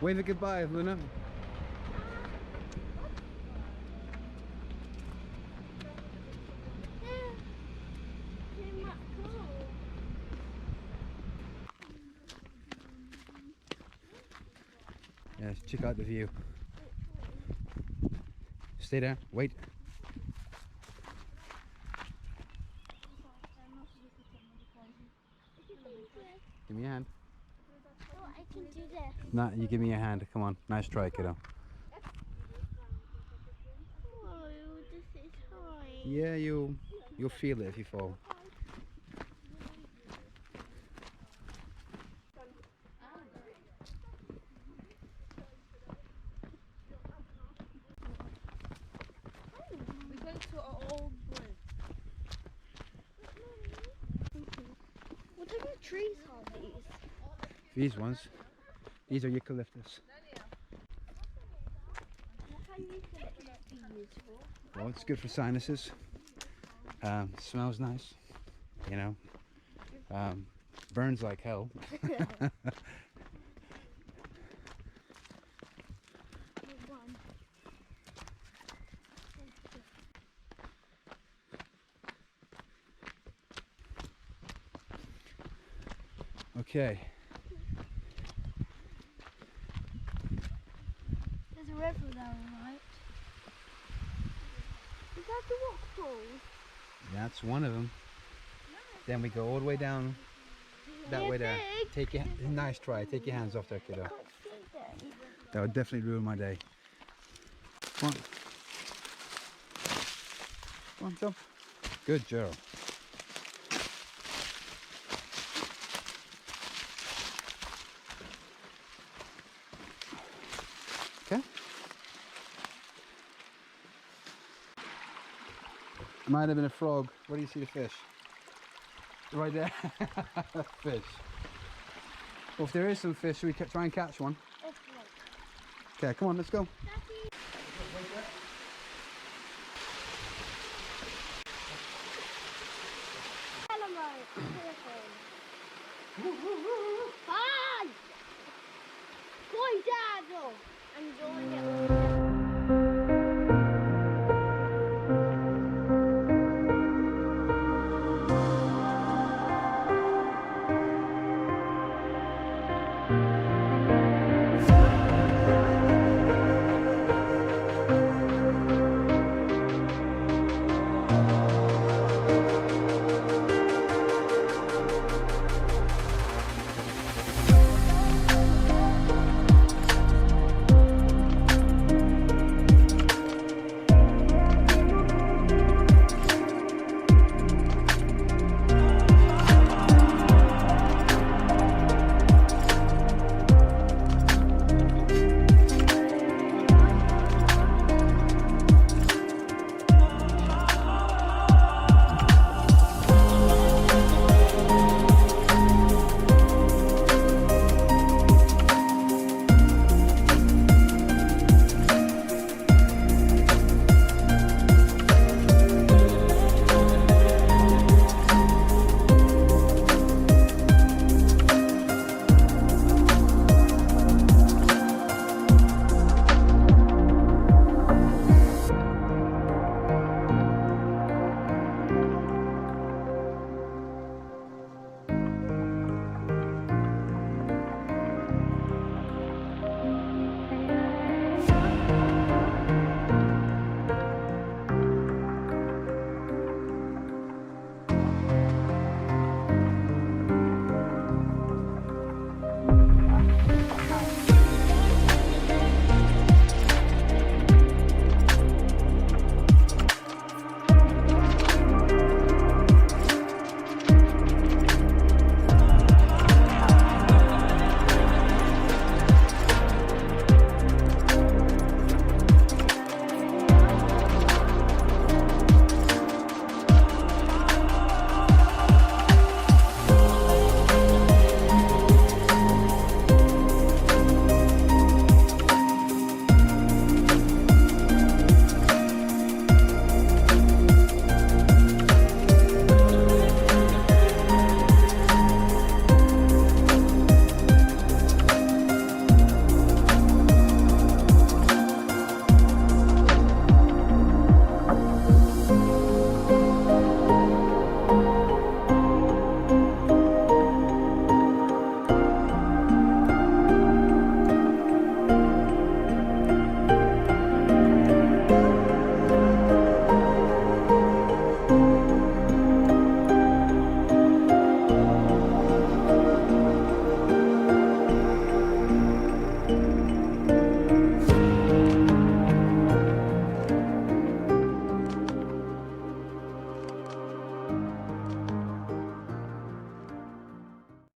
Wave a goodbye, Luna. Yes, check out the view. Stay there, wait. Give me a hand. Oh, I can do this. Nah, you give me a hand. Come on. Nice try, kiddo. Oh, this is high. Yeah, you'll feel it if you fall. We go to an old bridge. What type of trees are these? These ones, these are eucalyptus. What can eucalyptus be used for? Well, it's good for sinuses. Smells nice, you know. Burns like hell. Okay. There's a river there, right? Is that the Rockpools? That's one of them. Then we go all the way down that way there. Big. Take your nice try. Take your hands off there, kiddo. I can't see them. That would definitely ruin my day. Come on. Come on, jump. Good girl. Okay. Might have been a frog. Where do you see the fish? Right there. Fish. Well, if there is some fish, should we try and catch one? Okay, come on, let's go. That's